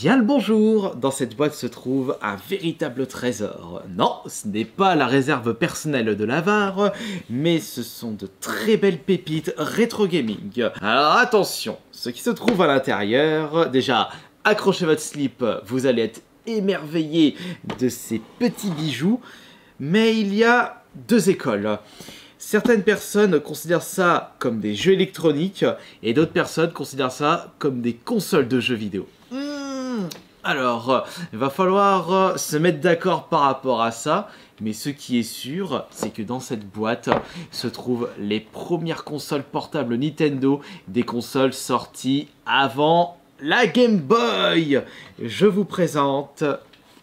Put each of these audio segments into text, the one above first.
Bien le bonjour! Dans cette boîte se trouve un véritable trésor. Non, ce n'est pas la réserve personnelle de l'avare, mais ce sont de très belles pépites rétro gaming. Alors attention, ce qui se trouve à l'intérieur, déjà, accrochez votre slip, vous allez être émerveillé de ces petits bijoux, mais il y a deux écoles. Certaines personnes considèrent ça comme des jeux électroniques et d'autres personnes considèrent ça comme des consoles de jeux vidéo. Alors, il va falloir se mettre d'accord par rapport à ça, mais ce qui est sûr, c'est que dans cette boîte se trouvent les premières consoles portables Nintendo, des consoles sorties avant la Game Boy. Je vous présente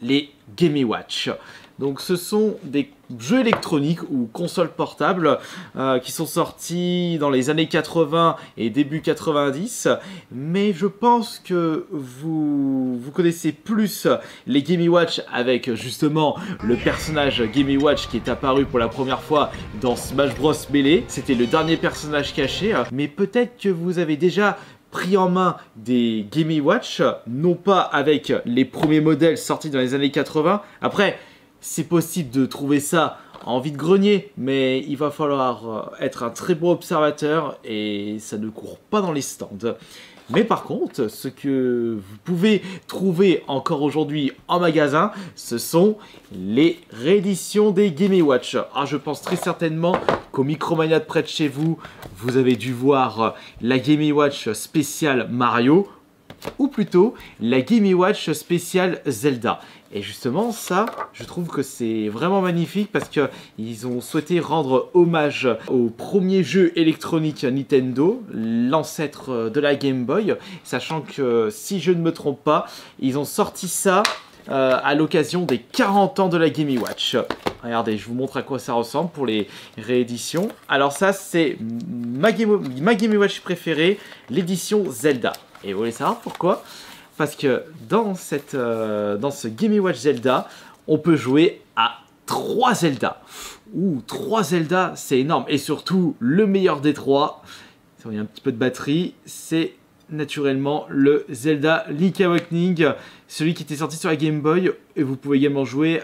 les Game & Watch. Donc ce sont des jeux électroniques ou consoles portables qui sont sortis dans les années 80 et début 90. Mais je pense que vous connaissez plus les Game & Watch avec justement le personnage Game & Watch qui est apparu pour la première fois dans Smash Bros Melee. C'était le dernier personnage caché. Mais peut-être que vous avez déjà pris en main des Game & Watch, non pas avec les premiers modèles sortis dans les années 80. Après, c'est possible de trouver ça en vide-grenier, mais il va falloir être un très bon observateur et ça ne court pas dans les stands. Mais par contre, ce que vous pouvez trouver encore aujourd'hui en magasin, ce sont les rééditions des Game & Watch. Alors, je pense très certainement qu'au Micromania de près de chez vous, vous avez dû voir la Game & Watch spéciale Mario, ou plutôt la Game & Watch spéciale Zelda. Et justement ça, je trouve que c'est vraiment magnifique parce qu'ils ont souhaité rendre hommage au premier jeu électronique Nintendo, l'ancêtre de la Game Boy, sachant que si je ne me trompe pas, ils ont sorti ça à l'occasion des 40 ans de la Game & Watch. Regardez, je vous montre à quoi ça ressemble pour les rééditions. Alors ça, c'est ma Game & Watch préférée, l'édition Zelda. Et vous voulez savoir pourquoi ? Parce que dans ce Game & Watch Zelda, on peut jouer à 3 Zelda. Ouh, 3 Zelda, c'est énorme. Et surtout, le meilleur des 3, il y a un petit peu de batterie, c'est naturellement le Zelda Link Awakening, celui qui était sorti sur la Game Boy. Et vous pouvez également jouer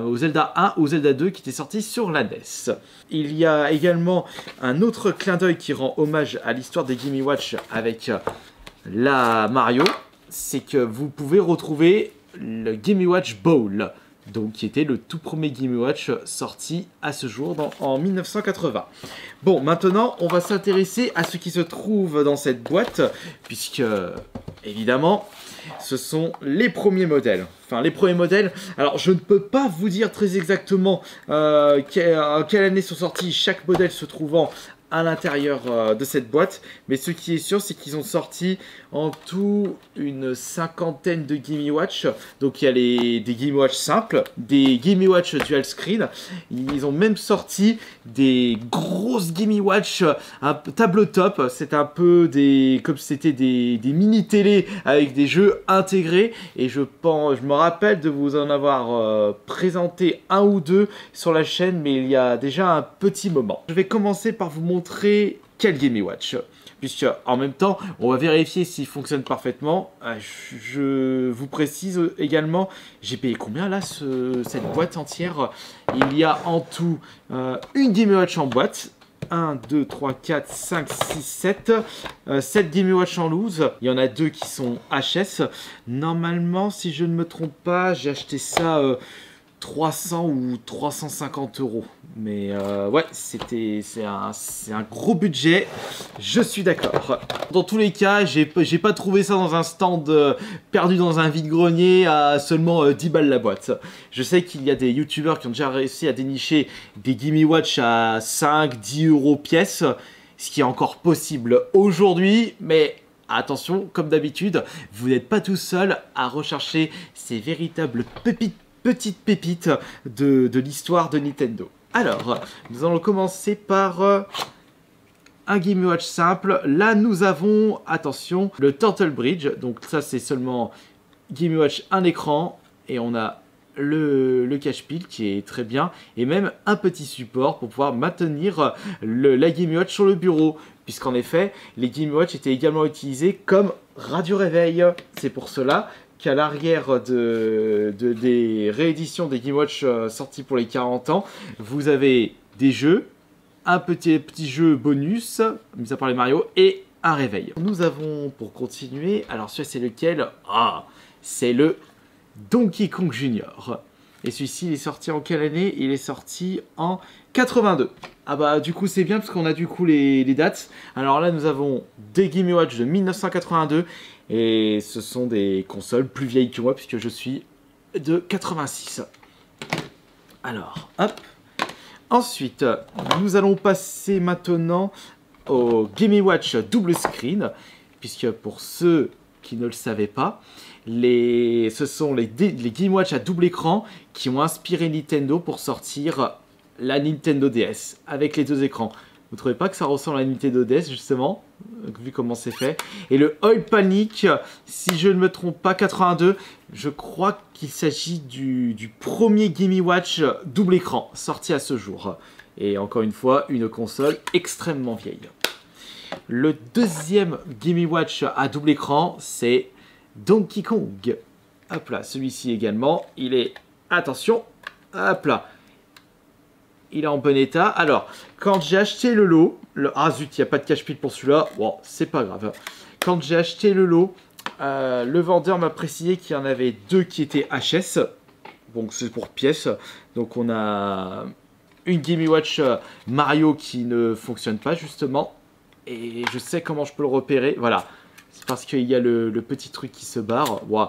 au Zelda 1 ou Zelda 2 qui était sorti sur la NES. Il y a également un autre clin d'œil qui rend hommage à l'histoire des Game & Watch avec la Mario. C'est que vous pouvez retrouver le Game & Watch Bowl, donc qui était le tout premier Game & Watch sorti à ce jour en 1980. Bon, maintenant, on va s'intéresser à ce qui se trouve dans cette boîte, puisque, évidemment, ce sont les premiers modèles. Enfin, les premiers modèles. Alors, je ne peux pas vous dire très exactement quelle année sont sortis chaque modèle se trouvant à l'intérieur de cette boîte, mais ce qui est sûr, c'est qu'ils ont sorti en tout une cinquantaine de Game & Watch. Donc il y a des Game & Watch simples, des Game & Watch dual screen. Ils ont même sorti des grosses Game & Watch un tabletop. C'est un peu comme c'était des mini télé avec des jeux intégrés. Et je me rappelle de vous en avoir présenté un ou deux sur la chaîne, mais il y a déjà un petit moment. Je vais commencer par vous montrer quel Game & Watch, puisque en même temps on va vérifier s'il fonctionne parfaitement. Je vous précise également, j'ai payé combien là cette boîte entière. Il y a en tout une Game & Watch en boîte, 1, 2, 3, 4, 5, 6, 7. 7 Game & Watch en loose. Il y en a 2 qui sont HS. Normalement, si je ne me trompe pas, j'ai acheté ça 300 ou 350 €. Mais ouais, c'est un gros budget, je suis d'accord. Dans tous les cas, j'ai pas trouvé ça dans un stand perdu dans un vide-grenier à seulement 10 balles la boîte. Je sais qu'il y a des youtubeurs qui ont déjà réussi à dénicher des Game & Watch à 5-10 € pièce, ce qui est encore possible aujourd'hui, mais attention, comme d'habitude, vous n'êtes pas tout seul à rechercher ces véritables petites pépites de l'histoire de Nintendo. Alors, nous allons commencer par un Game & Watch simple. Là, nous avons, attention, le Turtle Bridge. Donc ça, c'est seulement Game & Watch, un écran. Et on a le cache-pile qui est très bien. Et même un petit support pour pouvoir maintenir la Game & Watch sur le bureau. Puisqu'en effet, les Game & Watch étaient également utilisés comme radio réveil. C'est pour cela qu'à l'arrière des rééditions des Game Watch sortis pour les 40 ans, vous avez des jeux, un petit jeu bonus, mis à part les Mario, et un réveil. Nous avons, pour continuer, alors celui-là c'est lequel? Ah, c'est le Donkey Kong Junior. Et celui-ci, il est sorti en quelle année? Il est sorti en 82. Ah bah du coup c'est bien parce qu'on a du coup les dates. Alors là nous avons des Game Watch de 1982 et ce sont des consoles plus vieilles que moi puisque je suis de 86. Alors hop. Ensuite nous allons passer maintenant au Game Watch double screen puisque pour ceux qui ne le savaient pas, ce sont les Game Watch à double écran qui ont inspiré Nintendo pour sortir la Nintendo DS avec les deux écrans. Vous trouvez pas que ça ressemble à la Nintendo DS justement, vu comment c'est fait? Et le Oil Panic, si je ne me trompe pas, 82, je crois qu'il s'agit du premier Game Watch double écran sorti à ce jour. Et encore une fois, une console extrêmement vieille. Le deuxième Game Watch à double écran, c'est Donkey Kong. Hop là, celui-ci également, il est, attention, hop là, il est en bon état. Alors, quand j'ai acheté le lot, ah zut, il n'y a pas de cache-pile pour celui-là, bon, c'est pas grave. Quand j'ai acheté le lot, le vendeur m'a précisé qu'il y en avait deux qui étaient HS, donc c'est pour pièces. Donc on a une Game Watch Mario qui ne fonctionne pas justement, et je sais comment je peux le repérer, voilà. C'est parce qu'il y a le petit truc qui se barre. Wow.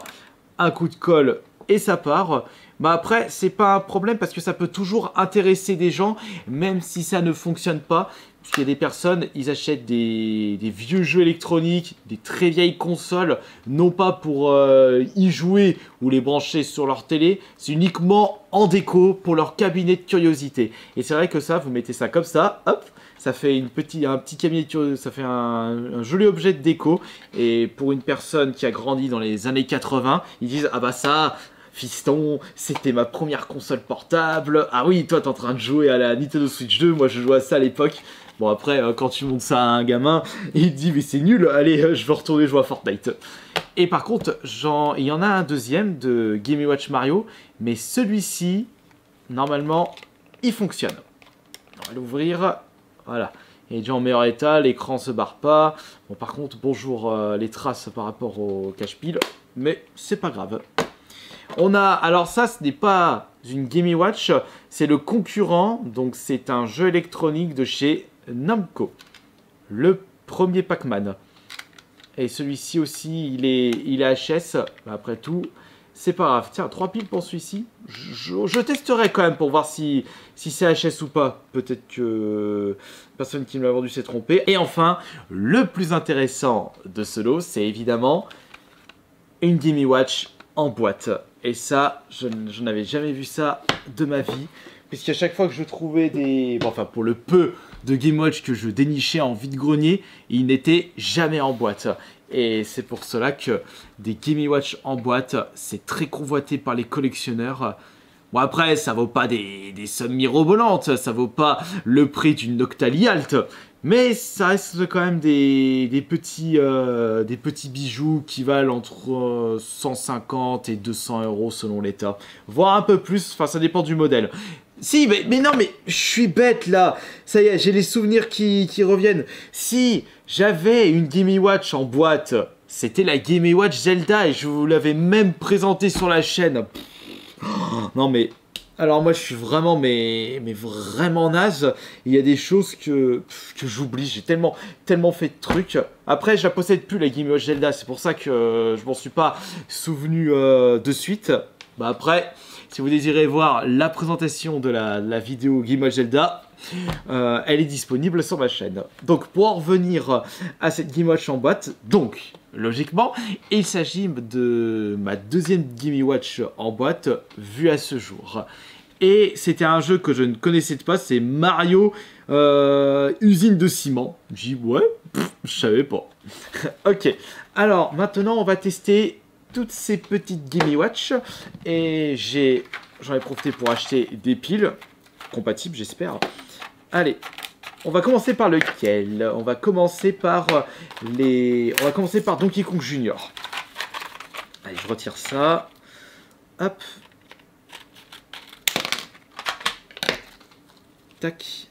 Un coup de colle et ça part. Bah après, c'est pas un problème parce que ça peut toujours intéresser des gens, même si ça ne fonctionne pas. Parce qu'il y a des personnes, ils achètent des vieux jeux électroniques, des très vieilles consoles, non pas pour y jouer ou les brancher sur leur télé, c'est uniquement en déco pour leur cabinet de curiosité. Et c'est vrai que ça, vous mettez ça comme ça, hop, ça fait un petit cabinet de curiosité, ça fait un joli objet de déco. Et pour une personne qui a grandi dans les années 80, ils disent « Ah bah ça, fiston, c'était ma première console portable. Ah oui, toi t'es en train de jouer à la Nintendo Switch 2, moi je jouais à ça à l'époque. » Bon après, quand tu montres ça à un gamin, il te dit « Mais c'est nul, allez, je vais retourner jouer à Fortnite. » Et par contre, il y en a un deuxième de Game & Watch Mario, mais celui-ci, normalement, il fonctionne. On va l'ouvrir, voilà. Il est déjà en meilleur état, l'écran se barre pas. Bon par contre, bonjour les traces par rapport au cache-pile, mais c'est pas grave. On a, alors ça, ce n'est pas une Game & Watch, c'est le concurrent, donc c'est un jeu électronique de chez Namco, le premier Pac-Man. Et celui-ci aussi, il est HS, après tout, c'est pas grave. Tiens, 3 piles pour celui-ci. Je testerai quand même pour voir si c'est HS ou pas. Peut-être que personne qui me l'a vendu s'est trompé. Et enfin, le plus intéressant de ce lot, c'est évidemment une Game & Watch en boîte. Et ça, je n'avais jamais vu ça de ma vie. Puisqu'à chaque fois que je trouvais des... Bon, enfin, pour le peu de Game Watch que je dénichais en vide-grenier, ils n'étaient jamais en boîte. Et c'est pour cela que des Game Watch en boîte, c'est très convoité par les collectionneurs. Bon après, ça vaut pas des sommes mirobolantes, ça vaut pas le prix d'une Noctali Alt. Mais ça reste quand même des petits bijoux qui valent entre 150 et 200 € selon l'état. Voire un peu plus, enfin ça dépend du modèle. Si, mais non, mais je suis bête là. Ça y est, j'ai les souvenirs qui reviennent. Si j'avais une Game & Watch en boîte, c'était la Game & Watch Zelda et je vous l'avais même présenté sur la chaîne. Non mais... Alors moi je suis vraiment mais vraiment naze. Il y a des choses que j'oublie. J'ai tellement fait de trucs. Après je la possède plus la Game & Watch Zelda. C'est pour ça que je m'en suis pas souvenu de suite. Bah après, si vous désirez voir la présentation de la vidéo Game & Watch Zelda, elle est disponible sur ma chaîne. Donc pour en revenir à cette Game & Watch en boîte, donc logiquement, il s'agit de ma deuxième Game & Watch en boîte vue à ce jour. Et c'était un jeu que je ne connaissais pas, c'est Mario Usine de Ciment. J'ai dit ouais, je savais pas. Ok, alors maintenant on va tester toutes ces petites Game & Watch. Et j'en ai profité pour acheter des piles compatibles, j'espère. Allez, on va commencer par lequel? On va commencer par Donkey Kong Junior. Allez, je retire ça. Hop. Tac.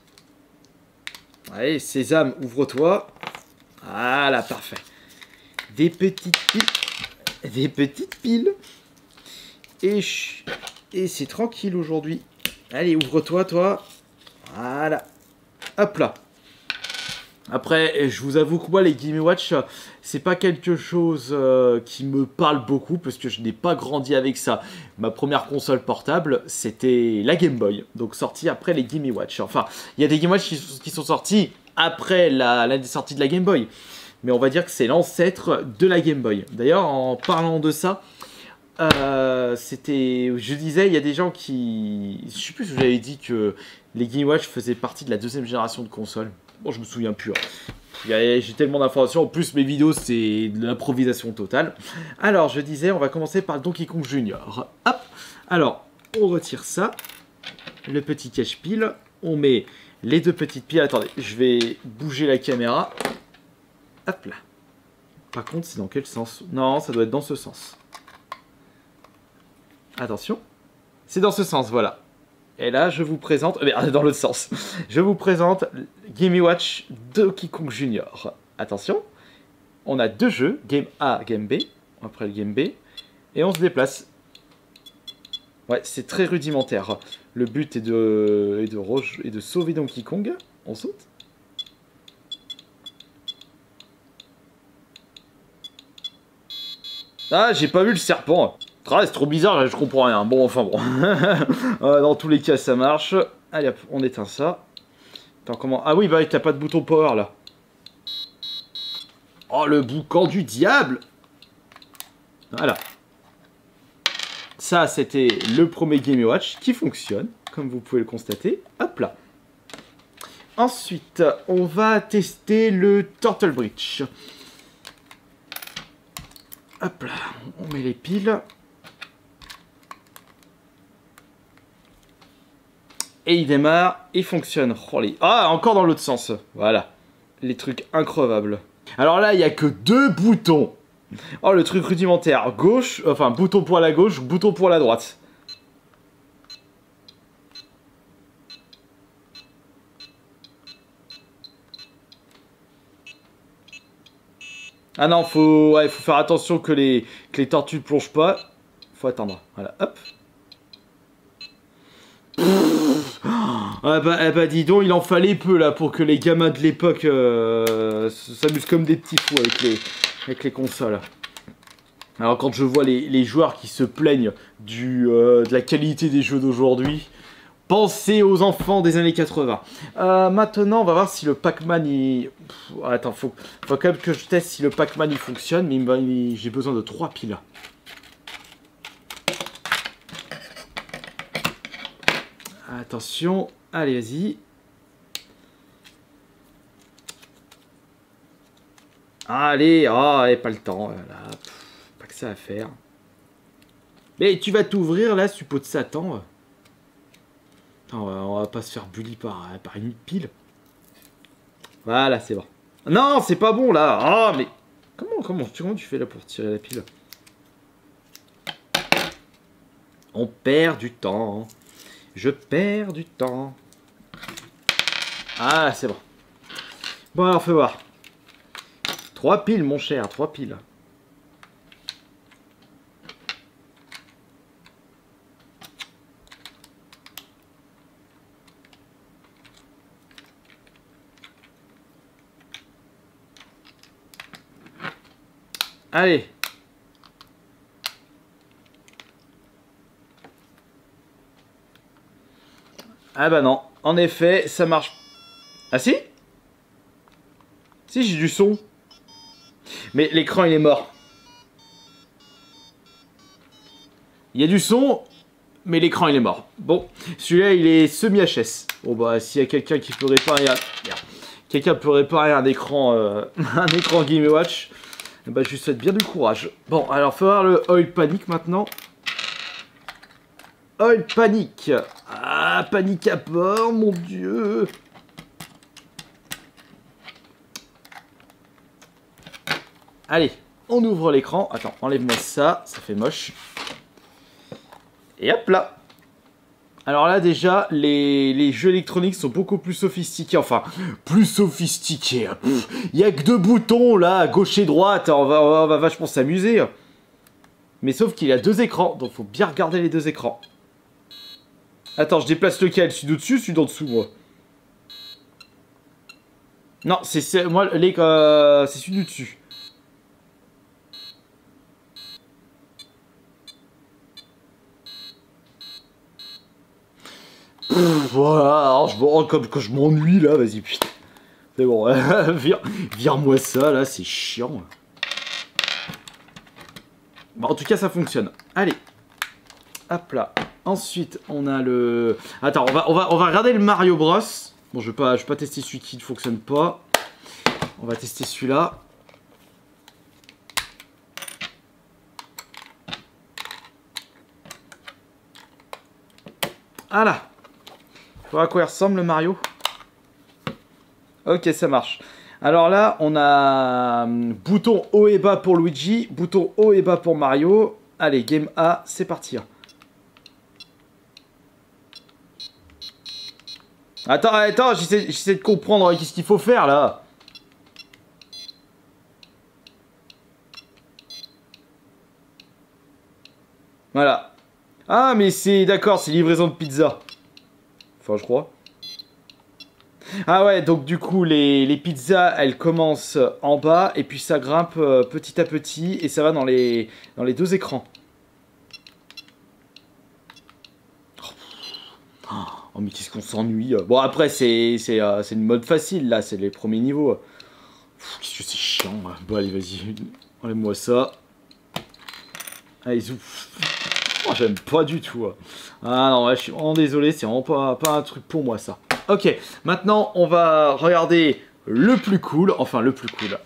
Allez, Sésame, ouvre-toi. Voilà, parfait. Des petites piles. Des petites piles. Et c'est tranquille aujourd'hui. Allez, ouvre-toi, toi. Voilà. Hop là. Après, je vous avoue que moi, les Game & Watch, c'est pas quelque chose qui me parle beaucoup, parce que je n'ai pas grandi avec ça. Ma première console portable, c'était la Game Boy, donc sortie après les Game & Watch. Enfin, il y a des Game & Watch qui sont sortis après la sortie de la Game Boy. Mais on va dire que c'est l'ancêtre de la Game Boy. D'ailleurs, en parlant de ça, je disais, il y a des gens qui... Je sais plus si j'avais dit que les Game & Watch faisaient partie de la deuxième génération de consoles. Bon, je me souviens plus. J'ai tellement d'informations. En plus, mes vidéos, c'est de l'improvisation totale. Alors, je disais, on va commencer par le Donkey Kong Junior. Hop. Alors, on retire ça. Le petit cache-pile. On met les deux petites piles. Attendez, je vais bouger la caméra. Hop là. Par contre, c'est dans quel sens? Non, ça doit être dans ce sens. Attention. C'est dans ce sens, voilà. Et là, je vous présente... dans l'autre sens. Je vous présente Game & Watch Donkey Kong Junior. Attention. On a deux jeux. Game A, Game B. Après le Game B. Et on se déplace. Ouais, c'est très rudimentaire. Le but est de sauver Donkey Kong. On saute. Ah, j'ai pas vu le serpent. C'est trop bizarre, je comprends rien. Bon, enfin bon. Dans tous les cas, ça marche. Allez hop, on éteint ça. Attends, comment... Ah oui, bah t'as pas de bouton power là. Oh, le boucan du diable. Voilà. Ça, c'était le premier Game & Watch qui fonctionne, comme vous pouvez le constater. Hop là. Ensuite, on va tester le Turtle Bridge. Hop là, on met les piles. Et il démarre, il fonctionne. Oh, ah, encore dans l'autre sens. Voilà. Les trucs increvables. Alors là, il n'y a que deux boutons. Oh, le truc rudimentaire. Gauche, enfin, bouton pour la gauche, bouton pour la droite. Ah non, faut faire attention que les tortues ne plongent pas. Faut attendre. Voilà, hop. Ah bah dis donc, il en fallait peu là pour que les gamins de l'époque s'amusent comme des petits fous avec les consoles. Alors quand je vois les joueurs qui se plaignent de la qualité des jeux d'aujourd'hui, pensez aux enfants des années 80. Maintenant, on va voir si le Pac-Man il... Attends, faut quand même que je teste si le Pac-Man il fonctionne, mais j'ai besoin de 3 piles. Attention, allez, vas-y. Allez, pas le temps. Là, pas que ça à faire. Mais tu vas t'ouvrir là, suppôt de Satan. Attends, on va pas se faire bully par une pile. Voilà, c'est bon. Non, c'est pas bon là. Ah, mais comment tu fais là pour tirer la pile? On perd du temps. Je perds du temps. Ah, c'est bon. Bon, alors, fais voir. 3 piles, mon cher, 3 piles. Allez. Ah bah non, en effet, ça marche. Ah si? Si, j'ai du son. Mais l'écran, il est mort. Il y a du son, mais l'écran, il est mort. Bon, celui-là, il est semi-HS. Bon bah, s'il y a quelqu'un qui peut réparer... Quelqu'un peut réparer un écran, un écran Game & Watch, bah, je lui souhaite bien du courage. Bon, alors, faut voir le Oil Panic maintenant. Oil Panic. Ah, panique à bord, mon Dieu. Allez, on ouvre l'écran. Attends, enlève-moi ça, ça fait moche. Et hop là. Alors là déjà, les jeux électroniques sont beaucoup plus sophistiqués. Enfin, plus sophistiqués. Il n'y a que 2 boutons là, à gauche et droite. On va vachement s'amuser. Mais sauf qu'il y a 2 écrans, donc faut bien regarder les 2 écrans. Attends, je déplace lequel? Celui d'au-dessus, celui d'en dessous, moi. Non, c'est celui du dessus. Voilà, alors je me rends comme quand je m'ennuie là, vas-y, putain. C'est bon, vire-moi ça là, c'est chiant. Bon, en tout cas, ça fonctionne. Allez. Hop là. Ensuite, on a le... Attends, on va regarder le Mario Bros. Bon, je vais pas tester celui qui ne fonctionne pas. On va tester celui-là. Voilà. Tu vois à quoi il ressemble le Mario? Ok, ça marche. Alors là, on a bouton haut et bas pour Luigi, bouton haut et bas pour Mario. Allez, game A, c'est parti. Attends, j'essaie de comprendre qu'est-ce qu'il faut faire là. Voilà. Ah, mais c'est d'accord, c'est livraison de pizza. Enfin, je crois. Ah ouais, donc du coup, les pizzas, elles commencent en bas et puis ça grimpe petit à petit et ça va dans les 2 écrans. Oh, mais qu'est-ce qu'on s'ennuie. Bon, après, c'est une mode facile, là, c'est les premiers niveaux. Qu'est-ce que c'est chiant. Bon, allez, vas-y, enlève-moi ça. Allez, zouf. Oh, j'aime pas du tout. Ah non, ouais, je suis vraiment désolé, c'est vraiment pas un truc pour moi, ça. Ok, maintenant, on va regarder le plus cool, enfin, le plus cool.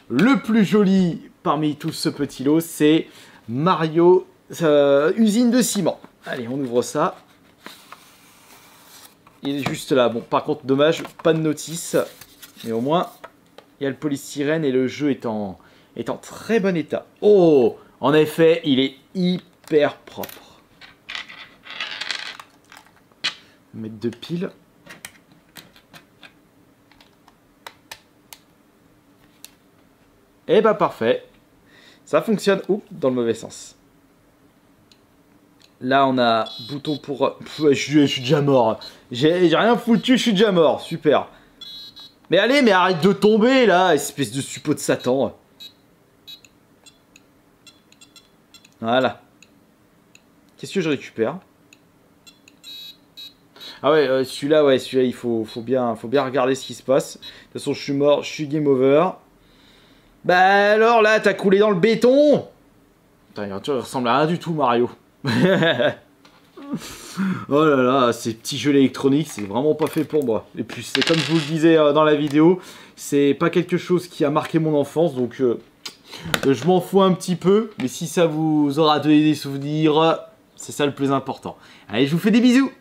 Le plus joli parmi tout ce petit lot, c'est Mario Usine de ciment. Allez, on ouvre ça. Il est juste là. Bon, par contre, dommage, pas de notice. Mais au moins, il y a le polystyrène et le jeu est en très bon état. Oh, en effet, il est hyper propre. Mettre 2 piles. Et bah parfait. Ça fonctionne. Oups, dans le mauvais sens. Là, on a bouton pour... je suis déjà mort. J'ai rien foutu, je suis déjà mort. Super. Mais allez, mais arrête de tomber, là, espèce de suppôt de Satan. Voilà. Qu'est-ce que je récupère? Ah ouais, celui-là, il faut bien regarder ce qui se passe. De toute façon, je suis mort, je suis game over. Bah alors, là, t'as coulé dans le béton. Putain, tu ressembles à rien du tout, Mario. Oh là là, ces petits jeux électroniques, c'est vraiment pas fait pour moi. Et puis, c'est comme je vous le disais dans la vidéo, c'est pas quelque chose qui a marqué mon enfance, donc je m'en fous un petit peu. Mais si ça vous aura donné des souvenirs, c'est ça le plus important. Allez, je vous fais des bisous.